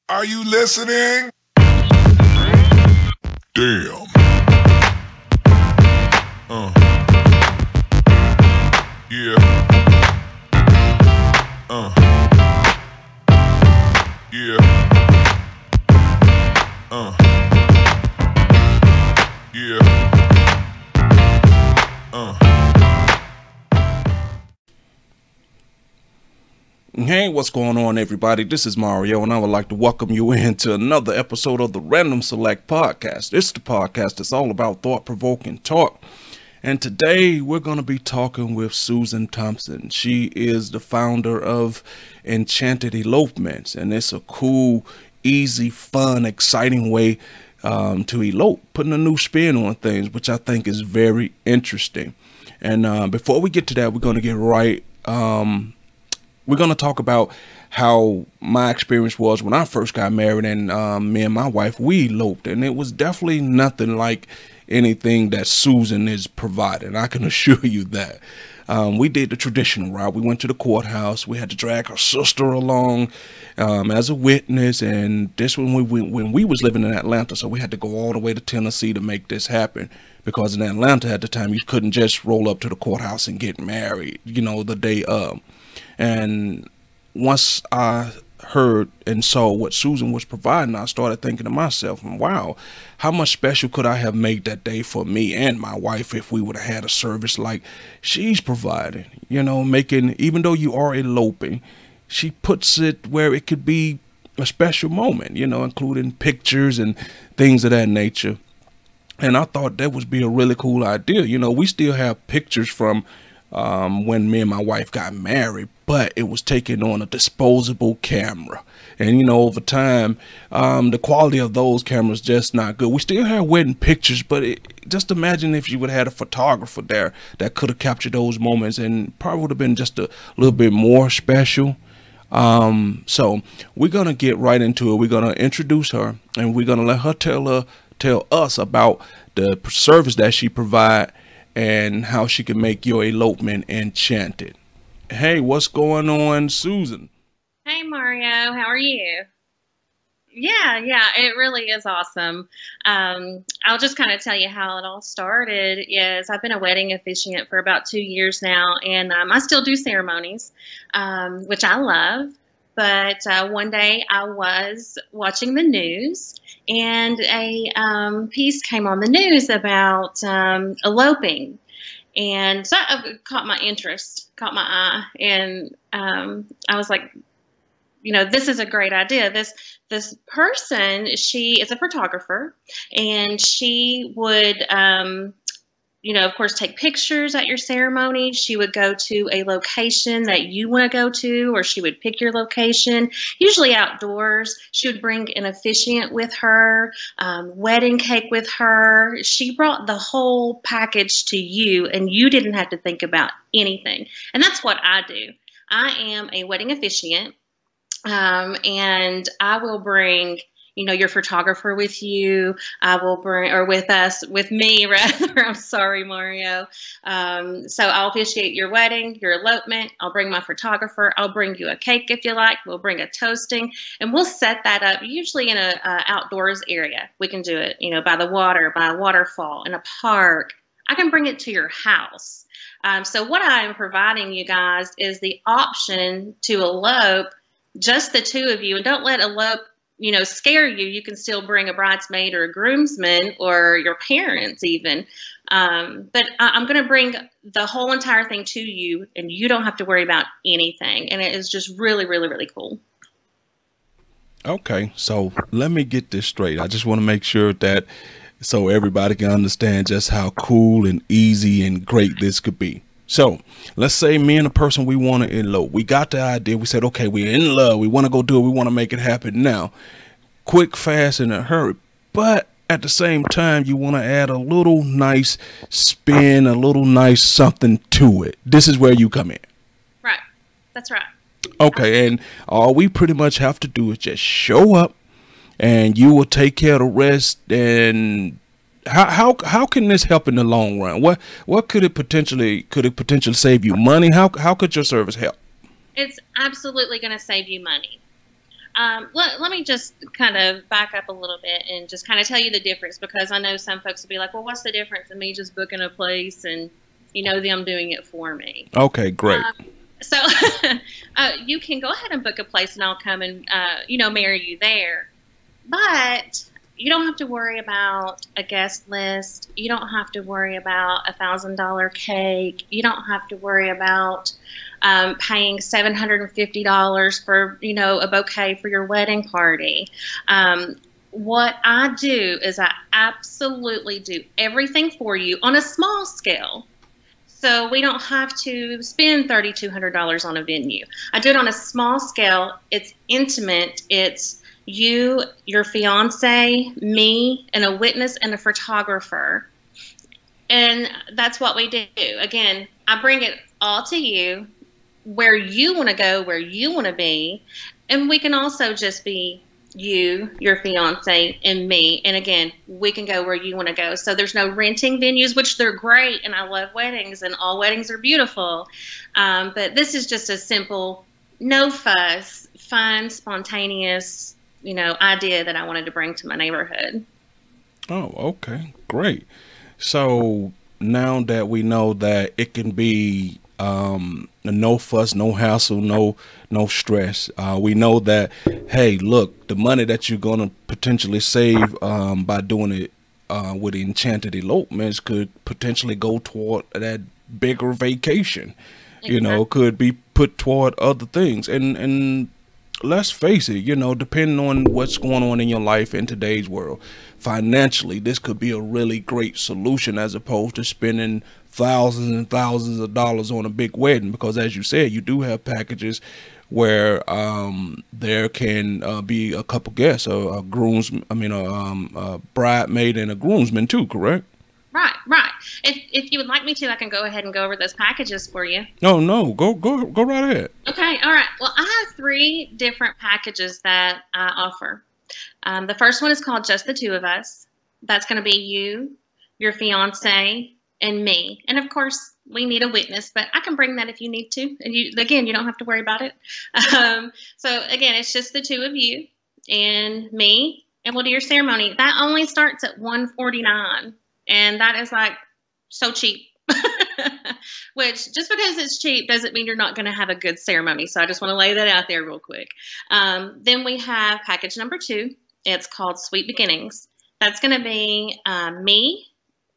Are you listening? Damn. Yeah. Yeah. Yeah. Hey, what's going on, everybody? This is Mario, and I would like to welcome you into another episode of the Random Select Podcast. It's the podcast that's all about thought-provoking talk. And today, we're going to be talking with Susan Thompson. She is the founder of Enchanted Elopements, and it's a cool, easy, fun, exciting way to elope, putting a new spin on things, which I think is very interesting. And before we get to that, we're going to get right... we're going to talk about how my experience was when I first got married, and me and my wife, we eloped, and it was definitely nothing like anything that Susan is providing. I can assure you that. We did the traditional route. We went to the courthouse. We had to drag her sister along as a witness, and this when we was living in Atlanta, so we had to go all the way to Tennessee to make this happen. Because in Atlanta at the time, you couldn't just roll up to the courthouse and get married, you know, the day of. And once I heard and saw what Susan was providing, I started thinking to myself, wow, how much special could I have made that day for me and my wife if we would have had a service like she's providing? You know, making, even though you are eloping, she puts it where it could be a special moment, you know, including pictures and things of that nature. And I thought that would be a really cool idea. You know, we still have pictures from when me and my wife got married, but it was taken on a disposable camera. And, you know, over time, the quality of those cameras just not good. We still have wedding pictures, but just imagine if you would have had a photographer there that could have captured those moments, and probably would have been just a little bit more special. So we're going to get right into it. We're going to introduce her, and we're going to let her tell us about the service that she provide and how she can make your elopement enchanted. Hey, what's going on, Susan? Hey Mario, how are you? Yeah, it really is awesome. I'll just kind of tell you how it all started. Is I've been a wedding officiant for about 2 years now, and I still do ceremonies, which I love. But one day I was watching the news, and a piece came on the news about eloping. And so it caught my interest, caught my eye, and I was like, you know, this is a great idea. This person, she is a photographer, and she would, you know, of course, take pictures at your ceremony. She would go to a location that you want to go to, or she would pick your location, usually outdoors. She would bring an officiant with her, wedding cake with her. She brought the whole package to you, and you didn't have to think about anything. And that's what I do. I am a wedding officiant, and I will bring, you know, your photographer with you. I will bring, or with me rather. I'm sorry, Mario. So I'll officiate your wedding, your elopement. I'll bring my photographer. I'll bring you a cake if you like. We'll bring a toasting, and we'll set that up usually in a outdoors area. We can do it, you know, by the water, by a waterfall, in a park. I can bring it to your house. So what I am providing you guys is the option to elope, just the two of you, and don't let elope, you know, scare you. You can still bring a bridesmaid or a groomsman or your parents even. But I'm going to bring the whole entire thing to you, and you don't have to worry about anything. And it is just really, really, really cool. Okay, so let me get this straight. I just want to make sure that so everybody can understand just how cool and easy and great this could be. So let's say me and the person we want to elope, we got the idea. We said, okay, we're in love. We want to go do it. We want to make it happen now. Quick, fast, in a hurry. But at the same time, you want to add a little nice spin, a little nice something to it. This is where you come in. Right. That's right. Okay. And all we pretty much have to do is just show up, and you will take care of the rest. And how can this help in the long run? What could it potentially save you money? How could your service help? It's absolutely going to save you money. Let me just kind of back up a little bit and just kind of tell you the difference, because I know some folks will be like, well, what's the difference in me just booking a place and, them doing it for me? Okay, great. So you can go ahead and book a place and I'll come and, marry you there. But you don't have to worry about a guest list. You don't have to worry about $1,000 cake. You don't have to worry about paying $750 for, a bouquet for your wedding party. What I do is I absolutely do everything for you on a small scale. So we don't have to spend $3,200 on a venue. I do it on a small scale. It's intimate. It's you, your fiance, me, and a witness and a photographer. And that's what we do. Again, I bring it all to you, where you want to go, where you want to be. And we can also just be you, your fiance, and me. And again, we can go where you want to go. So there's no renting venues, which they're great. And I love weddings, and all weddings are beautiful. But this is just a simple, no fuss, fun, spontaneous, idea that I wanted to bring to my neighborhood. Oh, okay, great. So now that we know that it can be no fuss, no hassle, no stress. We know that, hey, look, the money that you're gonna potentially save by doing it with Enchanted Elopements could potentially go toward that bigger vacation. Exactly. Could be put toward other things. And let's face it, depending on what's going on in your life in today's world, financially, this could be a really great solution as opposed to spending thousands and thousands of dollars on a big wedding. Because as you said, you do have packages where there can be a couple guests, a bridesmaid and a groomsman too, correct? Right. If you would like me to, I can go ahead and go over those packages for you. No, go right ahead. Okay, all right. Well, I have 3 different packages that I offer. The first one is called Just the Two of Us. That's going to be you, your fiance, and me. And of course, we need a witness, but I can bring that if you need to. And you don't have to worry about it. So again, it's just the 2 of you and me, and we'll do your ceremony. That only starts at $149, and that is like so cheap. Which, just because it's cheap doesn't mean you're not going to have a good ceremony. So I just want to lay that out there real quick. Then we have package number 2. It's called Sweet Beginnings. That's going to be me,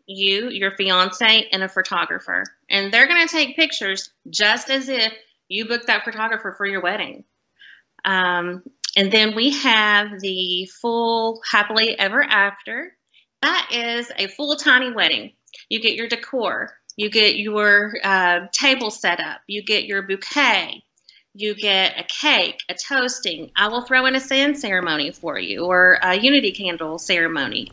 you, your fiance, and a photographer. And they're going to take pictures just as if you booked that photographer for your wedding. And then we have the full Happily Ever After. That is a full tiny wedding. You get your decor. You get your table set up. You get your bouquet. You get a cake, a toasting. I will throw in a sand ceremony for you, or a unity candle ceremony.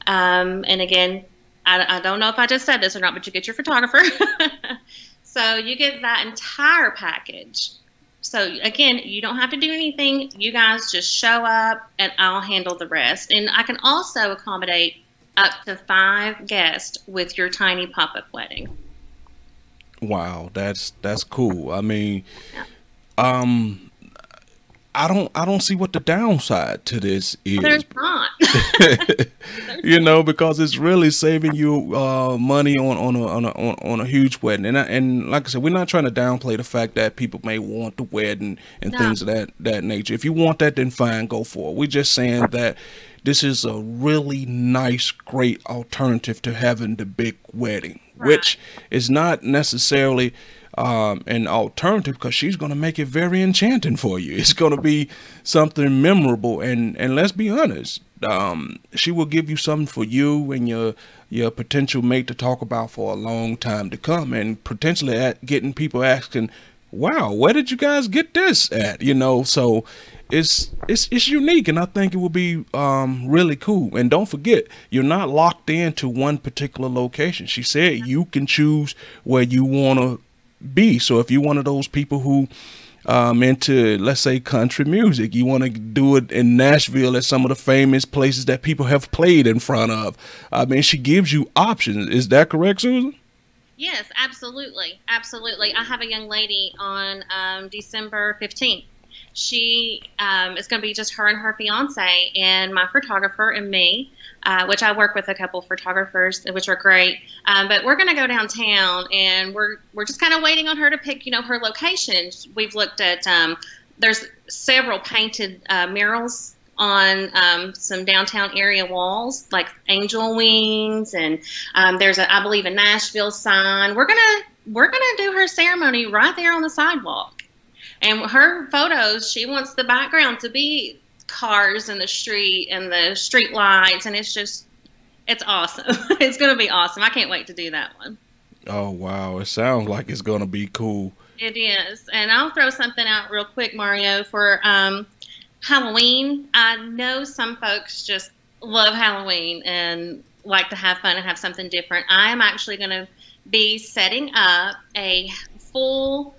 And again, I don't know if I just said this or not, but you get your photographer. So you get that entire package. So again, you don't have to do anything. You guys just show up and I'll handle the rest. And I can also accommodate up to 5 guests with your tiny pop-up wedding. Wow, that's cool. I mean, I don't see what the downside to this is. There's not. Because it's really saving you money on a huge wedding. And like I said, we're not trying to downplay the fact that people may want the wedding and No. things of that nature. If you want that, then fine, go for it. We're just saying that this is a really nice, great alternative to having the big wedding, Right. which is not necessarily an alternative, because she's going to make it very enchanting for you. It's going to be something memorable, and let's be honest, she will give you something for you and your potential mate to talk about for a long time to come, and potentially getting people asking, wow, where did you guys get this at? So it's unique, and I think it will be really cool. And don't forget, you're not locked into one particular location. She said you can choose where you want to be. So if you're one of those people who into, let's say, country music, you want to do it in Nashville at some of the famous places that people have played in front of. I mean, she gives you options. Is that correct, Susan? Yes, absolutely. Absolutely. I have a young lady on December 15th. She is going to be just her and her fiance and my photographer and me, which I work with a couple photographers, which are great. But we're going to go downtown, and we're just kind of waiting on her to pick, her location. We've looked at there's several painted murals on some downtown area walls, like angel wings, and there's I believe a Nashville sign. We're gonna do her ceremony right there on the sidewalk. And her photos, she wants the background to be cars in the street and the street lights, and it's awesome. It's going to be awesome. I can't wait to do that one. Oh, wow. It sounds like it's going to be cool. It is. And I'll throw something out real quick, Mario, for Halloween. I know some folks just love Halloween and like to have fun and have something different. I am actually going to be setting up a full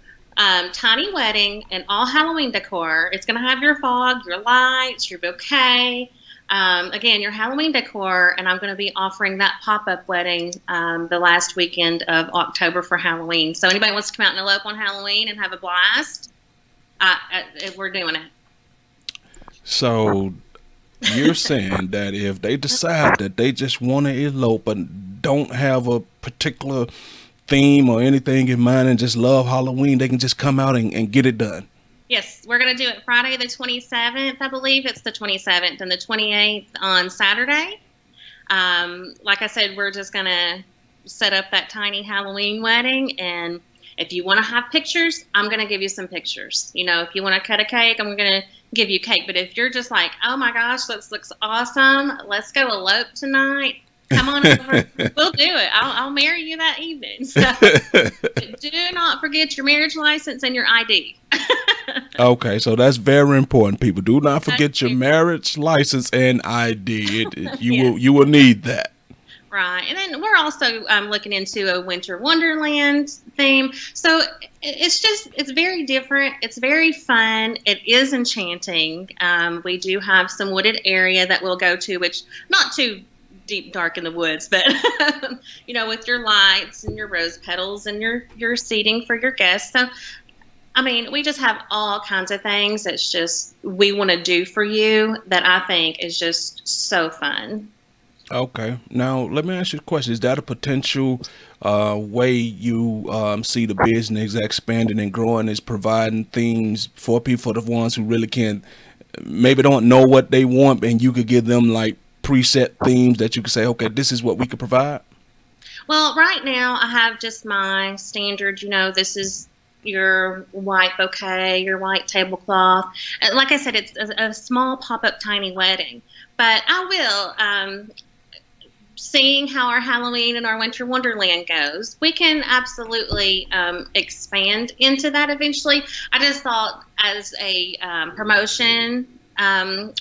tiny wedding and all Halloween decor. It's going to have your fog, your lights, your bouquet, again, your Halloween decor, and I'm going to be offering that pop-up wedding the last weekend of October for Halloween. So anybody wants to come out and elope on Halloween and have a blast, we're doing it. So you're saying that if they decide that they just want to elope and don't have a particular theme or anything in mind and just love Halloween, they can just come out and get it done? Yes, we're going to do it Friday the 27th, I believe it's the 27th, and the 28th on Saturday. Like I said, we're just going to set up that tiny Halloween wedding, and if you want to have pictures, I'm going to give you some pictures. If you want to cut a cake, I'm going to give you cake. But if you're just like, oh my gosh, this looks awesome, let's go elope tonight, come on over. We'll do it. I'll marry you that evening. So do not forget your marriage license and your ID. Okay, so that's very important, people. Do not forget your marriage license and ID. You will need that. Right. And then we're also looking into a winter wonderland theme. So it's very different. It's very fun. It is enchanting. We do have some wooded area that we'll go to, which not too deep dark in the woods, but with your lights and your rose petals and your seating for your guests. So I mean, we just have all kinds of things that's just we want to do for you that I think is just so fun. Okay. Now, let me ask you a question. Is that a potential way you see the business expanding and growing, is providing things for people, the ones who really can't, maybe don't know what they want, and you could give them like preset themes that you could say, okay, this is what we could provide? Well, right now I have just my standard, this is your white bouquet, your white tablecloth. Like I said, it's a small pop-up tiny wedding. But I will, seeing how our Halloween and our Winter Wonderland goes, we can absolutely expand into that eventually. I just thought as a promotion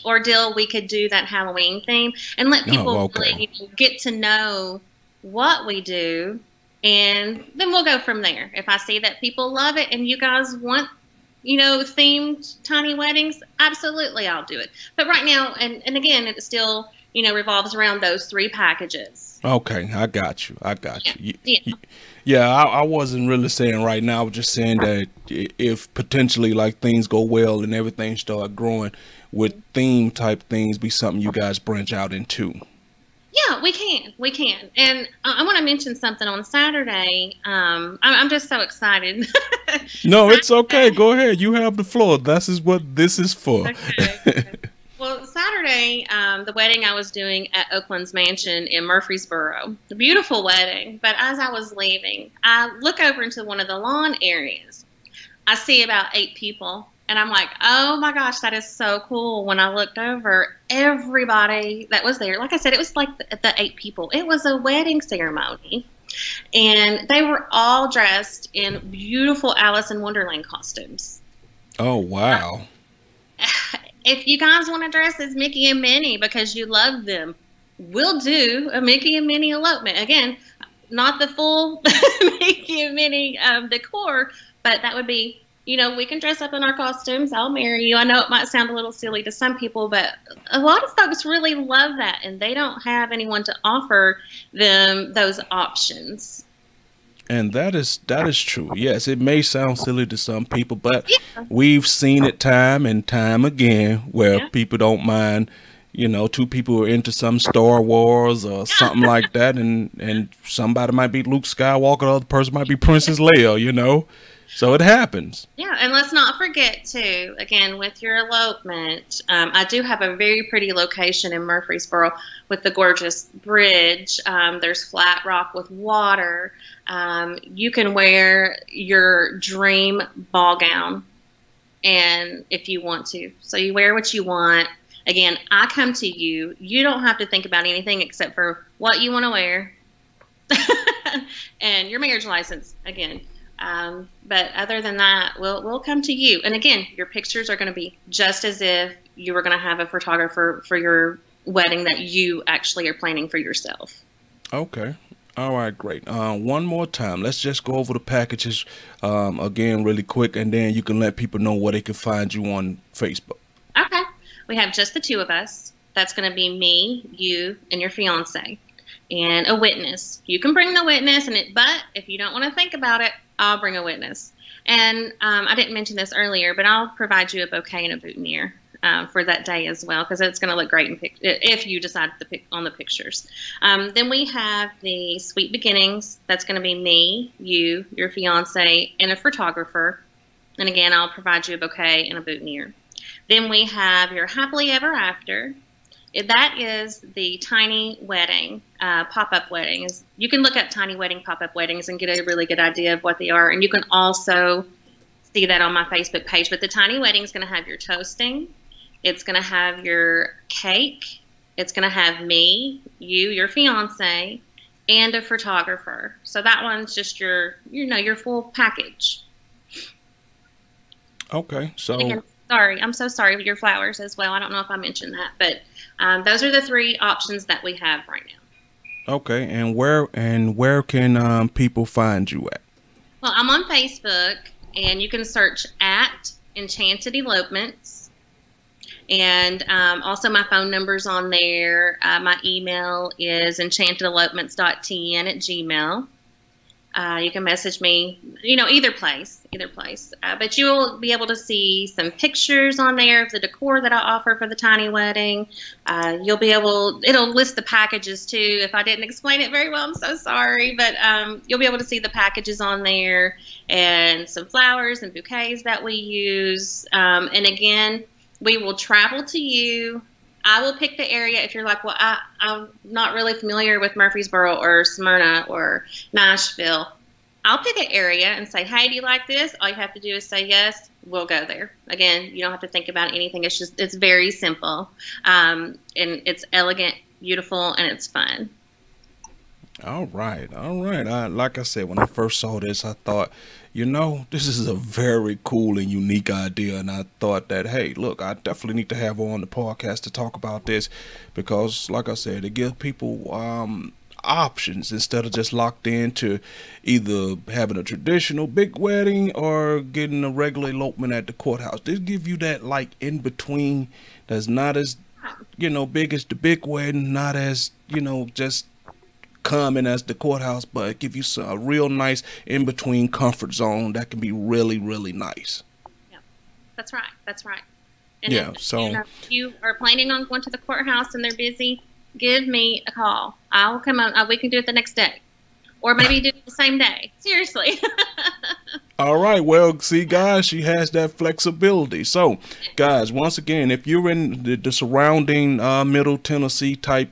or deal, we could do that Halloween theme and let people really get to know what we do. And then we'll go from there. If I see that people love it and you guys want, themed tiny weddings, absolutely I'll do it. But right now, and again, it still, revolves around those 3 packages. Okay, I got you. Yeah, I wasn't really saying right now. I was just saying that if potentially like things go well and everything start growing, would theme type things be something you guys branch out into? Yeah, we can. And I want to mention something on Saturday. I'm just so excited. No, it's okay. Go ahead. You have the floor. This is what this is for. Okay. Well, Saturday, the wedding I was doing at Oakland's Mansion in Murfreesboro. A beautiful wedding. But as I was leaving, I look over into one of the lawn areas. I see about 8 people. And I'm like, oh my gosh, that is so cool. When I looked over, everybody that was there, like I said, it was like the 8 people. It was a wedding ceremony. And they were all dressed in beautiful Alice in Wonderland costumes. Oh, wow. If you guys want to dress as Mickey and Minnie because you love them, we'll do a Mickey and Minnie elopement. Again, not the full Mickey and Minnie decor, but that would be, we can dress up in our costumes. I'll marry you. I know it might sound a little silly to some people, but a lot of folks really love that, and they don't have anyone to offer them those options. And that is true. Yes, it may sound silly to some people, but Yeah. we've seen it time and time again where Yeah. people don't mind, two people are into some Star Wars or something like that, and somebody might be Luke Skywalker, the other person might be Princess Leia. So it happens. Yeah, and let's not forget too, again, with your elopement, I do have a very pretty location in Murfreesboro with the gorgeous bridge. There's flat rock with water. You can wear your dream ball gown, and if you want to, so you wear what you want. Again, I come to you. You don't have to think about anything except for what you want to wear and your marriage license. Again. But other than that, we'll come to you. And again, your pictures are going to be just as if you were going to have a photographer for your wedding that you actually are planning for yourself. Okay. All right, great. One more time. Let's just go over the packages again really quick, and then you can let people know where they can find you on Facebook. Okay. We have just the two of us. That's going to be me, you, and your fiance, and a witness. You can bring the witness, but if you don't want to think about it, I'll bring a witness. And I didn't mention this earlier, but I'll provide you a bouquet and a boutonniere for that day as well, because it's going to look great if you decide to pick on the pictures. Then we have the Sweet Beginnings. That's going to be me, you, your fiance, and a photographer. And again, I'll provide you a bouquet and a boutonniere. Then we have your Happily Ever After. That is the tiny wedding, pop-up weddings. You can look up tiny wedding pop-up weddings and get a really good idea of what they are. And you can also see that on my Facebook page. But the tiny wedding is going to have your toasting. It's going to have your cake. It's going to have me, you, your fiance, and a photographer. So that one's just your full package. Okay, so Again, sorry, I'm so sorry with your flowers as well. I don't know if I mentioned that, but those are the three options that we have right now. okay, and where can people find you at? Well, I'm on Facebook, and you can search at Enchanted Elopements, and also my phone number's on there. My email is enchantedelopements.tn@gmail. You can message me, either place. But you will be able to see some pictures on there of the decor that I offer for the tiny wedding. It'll list the packages too. If I didn't explain it very well, I'm so sorry. But you'll be able to see the packages on there and some flowers and bouquets that we use. And again, we will travel to you. I will pick the area if you're like, well, I'm not really familiar with Murfreesboro or Smyrna or Nashville. I'll pick an area and say, hey, do you like this? All you have to do is say yes. We'll go there. Again, you don't have to think about anything. It's very simple. And it's elegant, beautiful, and it's fun. All right. Like I said, when I first saw this, I thought, this is a very cool and unique idea. And I thought that, hey, look, I definitely need to have her on the podcast to talk about this because, like I said, it gives people options instead of just locked into either having a traditional big wedding or getting a regular elopement at the courthouse. This give you that like in between that's not as, big as the big wedding, not as, just common as the courthouse, but give you a real nice in-between comfort zone that can be really, really nice. Yeah, that's right. And yeah, if you are planning on going to the courthouse and they're busy, give me a call. I'll come up. We can do it the next day, or maybe do it the same day. Seriously. All right. Well, see, guys, she has that flexibility. So, guys, once again, if you're in the surrounding Middle Tennessee type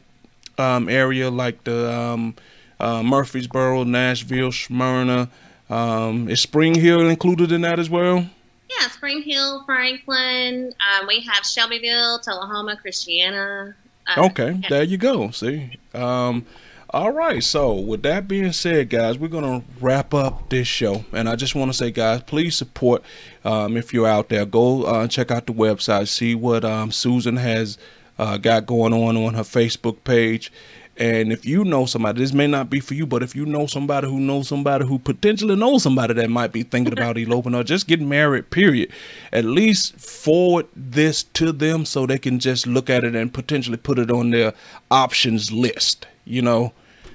area like the Murfreesboro, Nashville, Smyrna, is Spring Hill included in that as well? Yeah, Spring Hill, Franklin. We have Shelbyville, Tullahoma, Christiana. Okay, yeah. there you go. See, all right. So with that being said, guys, we're gonna wrap up this show, and I just want to say, guys, please support. If you're out there, go check out the website, see what Susan has got going on her Facebook page. And if you know somebody, this may not be for you, but if you know somebody who knows somebody who potentially knows somebody that might be thinking about eloping or just getting married, period, at least forward this to them so they can just look at it and potentially put it on their options list,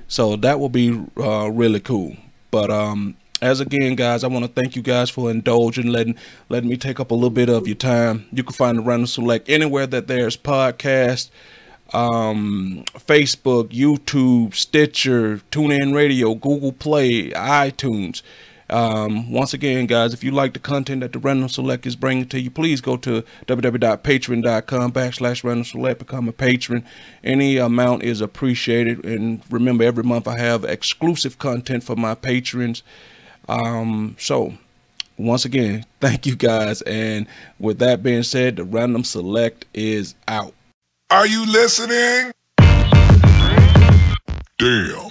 So that will be really cool. But as again, guys, I want to thank you guys for indulging, letting me take up a little bit of your time. You can find the Random Select anywhere that there's podcast, Facebook, YouTube, Stitcher, TuneIn Radio, Google Play, iTunes. Once again, guys, if you like the content that the Random Select is bringing to you, please go to www.patreon.com/Random Select, become a patron. Any amount is appreciated. And remember, every month I have exclusive content for my patrons. So once again, thank you guys. And with that being said, the Random Select is out. Are you listening? Damn.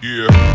Yeah.